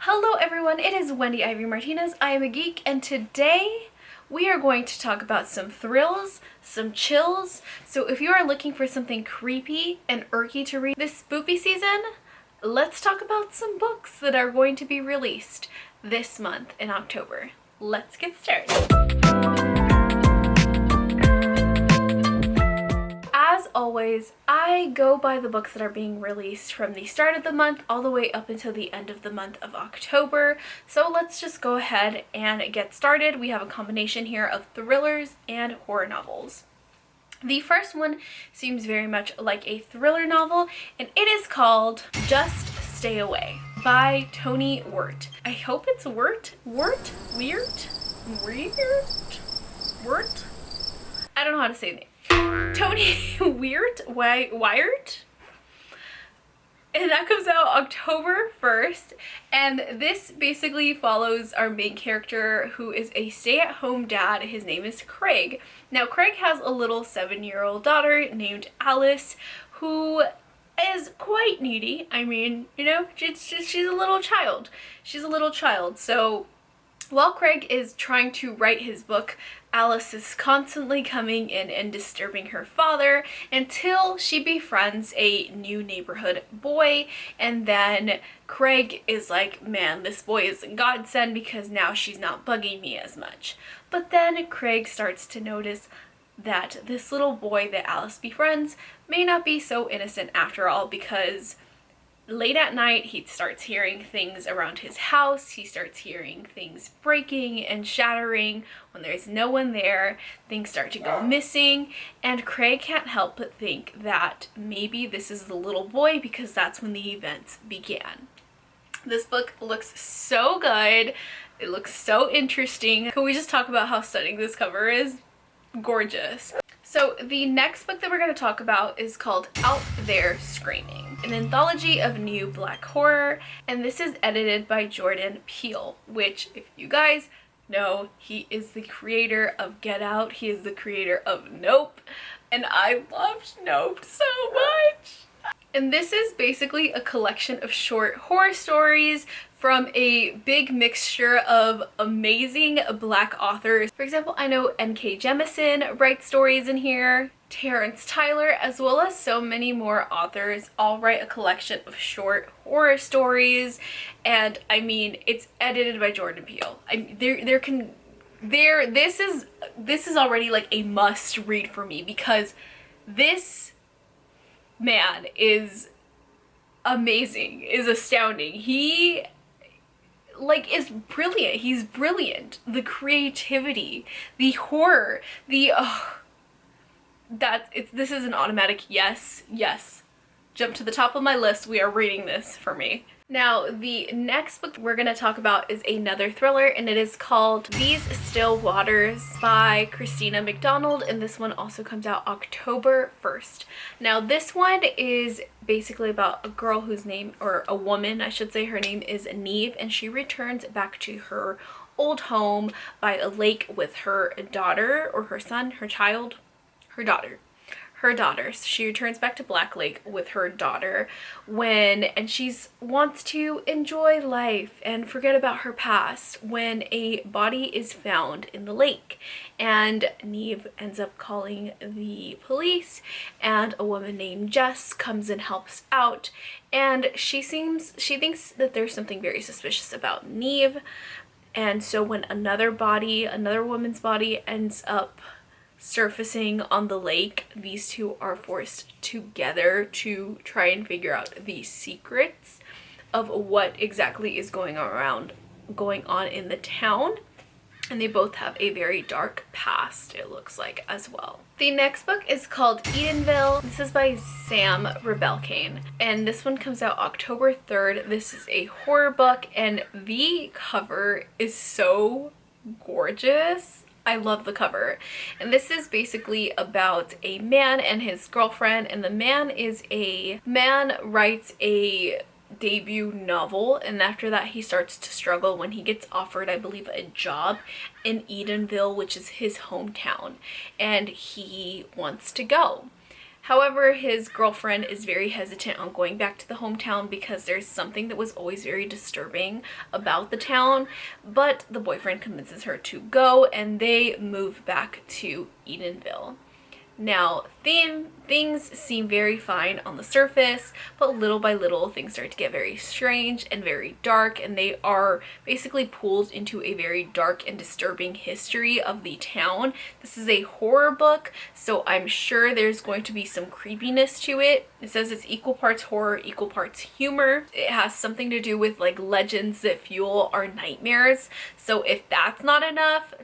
Hello everyone, it is Wendy Ivy Martinez. I am a geek, and today we are going to talk about some thrills, some chills. So if you are looking for something creepy and irky to read this spoopy season, let's talk about some books that are going to be released this month in October. Let's get started. As always, I go by the books that are being released from the start of the month all the way up until the end of the month of October. So let's just go ahead and get started. We have a combination here of thrillers and horror novels. The first one seems very much like a thriller novel, and it is called Just Stay Away by Tony Wirt. I hope it's Wirt? Wirt? Wirt? I don't know how to say the name. Tony Wirt, and that comes out October 1st, and this basically follows our main character, who is a stay-at-home dad. His name is Craig. Now Craig has a little 7-year-old daughter named Alice, who is quite needy. I mean, you know, she's a little child. So while Craig is trying to write his book, Alice is constantly coming in and disturbing her father until she befriends a new neighborhood boy, and then Craig is like, man, this boy is a godsend because now she's not bugging me as much. But then Craig starts to notice that this little boy that Alice befriends may not be so innocent after all, because late at night, he starts hearing things around his house. He starts hearing things breaking and shattering. When there's no one there, things start to go missing, and Craig can't help but think that maybe this is the little boy, because that's when the events began. This book looks so good. It looks so interesting. Can we just talk about how stunning this cover is? Gorgeous. So the next book that we're going to talk about is called Out There Screaming, an anthology of new black horror, and this is edited by Jordan Peele, which, if you guys know, he is the creator of Get Out. He is the creator of Nope, and I loved Nope so much. And this is basically a collection of short horror stories from a big mixture of amazing black authors. For example, I know N.K. Jemisin writes stories in here, Terrence Tyler, as well as so many more authors all write a collection of short horror stories. And I mean, it's edited by Jordan Peele. This is already like a must read for me, because this man is amazing, is astounding. He is brilliant. He's brilliant. The creativity, the horror, this is an automatic yes. Jump to the top of my list. We are reading this for me. Now, the next book we're going to talk about is another thriller, and it is called These Still Waters by Christina McDonald, and this one also comes out October 1st. Now, this one is basically about a girl whose name, or a woman, I should say, her name is Neve, and she returns back to her old home by a lake with her daughter, or her son, her child, her daughter. So she returns back to Black Lake with her daughter and she wants to enjoy life and forget about her past, when a body is found in the lake, and Neve ends up calling the police, and a woman named Jess comes and helps out, and she thinks that there's something very suspicious about Neve. And so when another woman's body ends up surfacing on the lake, these two are forced together to try and figure out the secrets of what exactly is going on in the town. And they both have a very dark past, it looks like, as well. The next book is called Edenville. This is by Sam Rebelein, and this one comes out October 3rd. This is a horror book, and the cover is so gorgeous. I love the cover. And this is basically about a man and his girlfriend, and the man writes a debut novel, and after that he starts to struggle when he gets offered, I believe, a job in Edenville, which is his hometown, and he wants to go. However, his girlfriend is very hesitant on going back to the hometown because there's something that was always very disturbing about the town, but the boyfriend convinces her to go and they move back to Edenville. Now, things seem very fine on the surface, but little by little things start to get very strange and very dark, and they are basically pulled into a very dark and disturbing history of the town. This is a horror book, so I'm sure there's going to be some creepiness to it. It says it's equal parts horror, equal parts humor. It has something to do with like legends that fuel our nightmares. So if that's not enough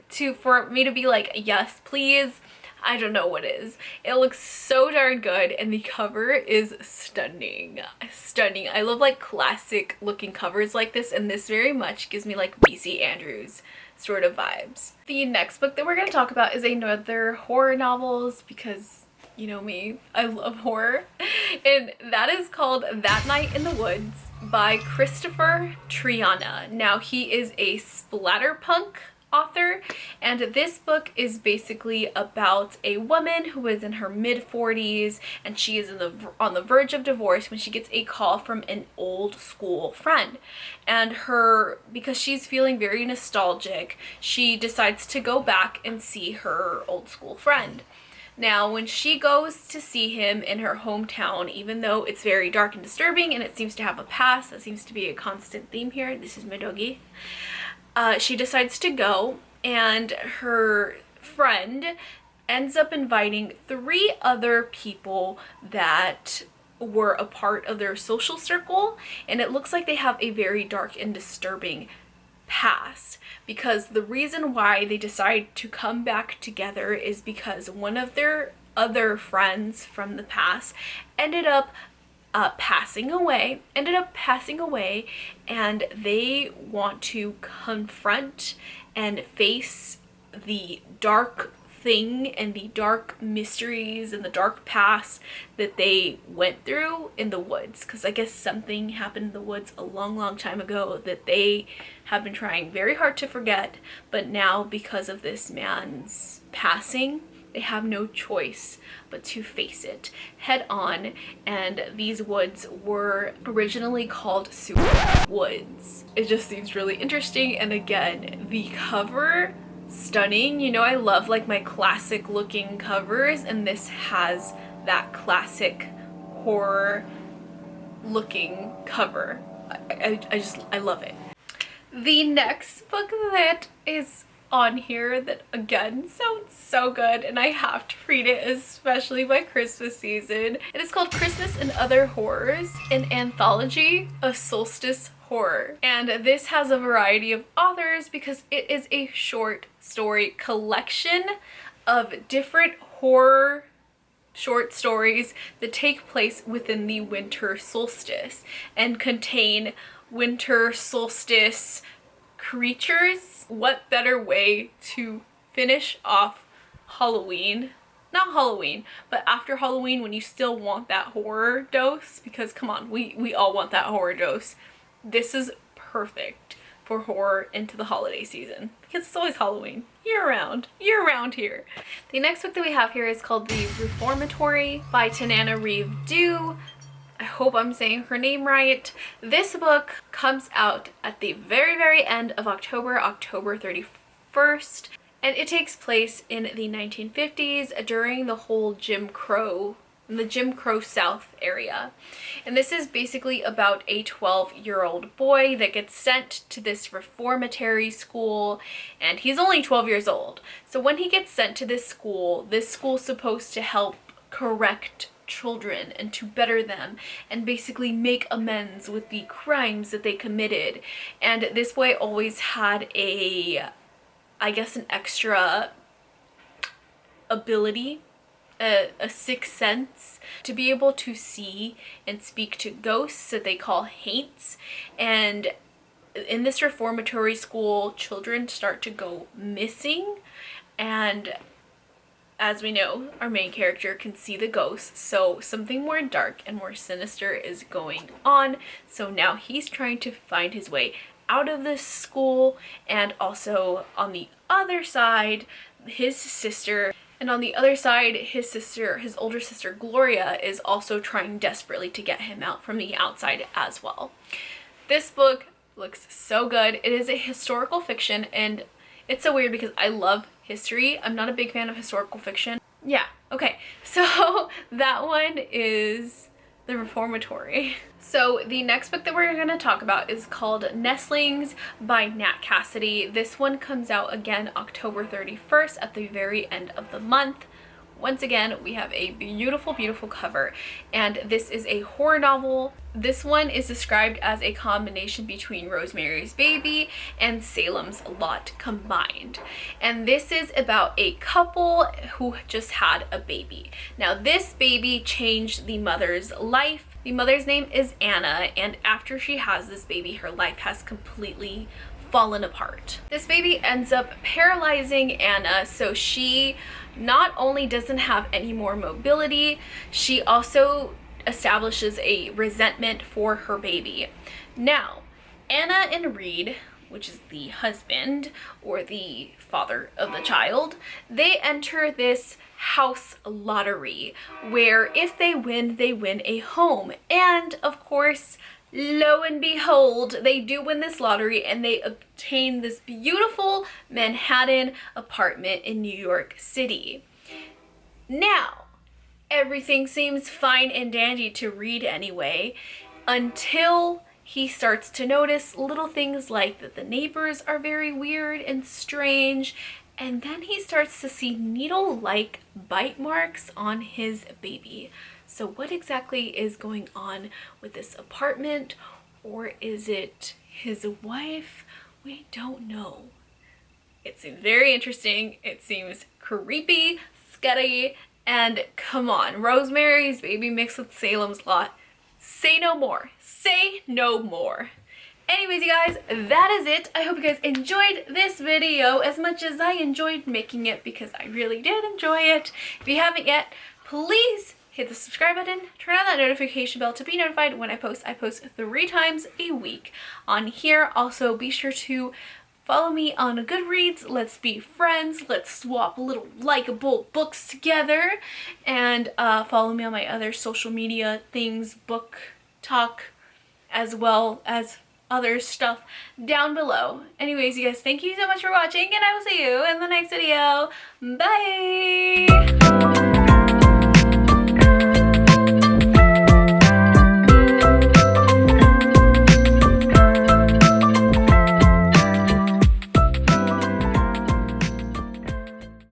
for me to be like, yes, please, I don't know what is. It looks so darn good and the cover is stunning. Stunning. I love like classic looking covers like this, and this very much gives me like B.C. Andrews sort of vibes. The next book that we're going to talk about is another horror novels because you know me, I love horror. And that is called That Night in the Woods by Christopher Triana. Now he is a splatterpunk author, and this book is basically about a woman who is in her mid-40s and she is on the verge of divorce when she gets a call from an old school friend, and because she's feeling very nostalgic, she decides to go back and see her old school friend. Now, when she goes to see him in her hometown, even though it's very dark and disturbing and it seems to have a past, that seems to be a constant theme here. This is my doggy. She decides to go, and her friend ends up inviting 3 other people that were a part of their social circle, and it looks like they have a very dark and disturbing past, because the reason why they decide to come back together is because one of their other friends from the past ended up passing away, and they want to confront and face the dark thing and the dark mysteries and the dark past that they went through in the woods, because I guess something happened in the woods a long time ago that they have been trying very hard to forget, but now because of this man's passing, they have no choice but to face it head on. And these woods were originally called Super Woods. It just seems really interesting, and again, the cover, stunning. You know, I love like my classic looking covers, and this has that classic horror looking cover. I love it. The next book that is on here that again sounds so good and I have to read it, especially by Christmas season. It is called Christmas and Other Horrors, an anthology of solstice horror. And this has a variety of authors because it is a short story collection of different horror short stories that take place within the winter solstice and contain winter solstice creatures. What better way to finish off Halloween? Not Halloween, but after Halloween, when you still want that horror dose, because come on, we all want that horror dose. This is perfect for horror into the holiday season because it's always Halloween year round here. The next book that we have here is called The Reformatory by Tananarive Due. I hope I'm saying her name right. This book comes out at the very end of October 31st, and it takes place in the 1950s during the whole Jim Crow South area. And this is basically about a 12-year-old boy that gets sent to this reformatory school, and he's only 12 years old. So when he gets sent to this school's supposed to help correct children and to better them and basically make amends with the crimes that they committed. And this boy always had an extra ability, a sixth sense, to be able to see and speak to ghosts that they call haints. And in this reformatory school, children start to go missing, and as we know, our main character can see the ghosts, so something more dark and more sinister is going on. So now he's trying to find his way out of this school, and also on the other side, his sister And on the other side, his older sister Gloria, is also trying desperately to get him out from the outside as well. This book looks so good. It is a historical fiction, and it's so weird because I love history. I'm not a big fan of historical fiction. Yeah, okay. So that one is The Reformatory. So the next book that we're going to talk about is called Nestlings by Nat Cassidy. This one comes out again October 31st at the very end of the month. Once again, we have a beautiful, beautiful cover, and this is a horror novel. This one is described as a combination between Rosemary's Baby and Salem's Lot combined. And this is about a couple who just had a baby. Now, this baby changed the mother's life. The mother's name is Anna, and after she has this baby, her life has completely fallen apart. This baby ends up paralyzing Anna, so she not only doesn't have any more mobility, she also establishes a resentment for her baby. Now, Anna and Reed, which is the husband or the father of the child, they enter this house lottery where if they win a home. And of course, lo and behold, they do win this lottery and they obtain this beautiful Manhattan apartment in New York City. Now, everything seems fine and dandy to Reed anyway, until he starts to notice little things like that the neighbors are very weird and strange, and then he starts to see needle-like bite marks on his baby. So what exactly is going on with this apartment, or is it his wife? We don't know. It seems very interesting. It seems creepy, scary, and come on, Rosemary's Baby mixed with Salem's Lot. Say no more. Say no more. Anyways, you guys, that is it. I hope you guys enjoyed this video as much as I enjoyed making it, because I really did enjoy it. If you haven't yet, please hit the subscribe button, turn on that notification bell to be notified when I post. I post 3 times a week on here. Also, be sure to follow me on Goodreads. Let's be friends. Let's swap little likable books together. And follow me on my other social media things, Booktok, as well as other stuff down below. Anyways, you guys, thank you so much for watching, and I will see you in the next video. Bye!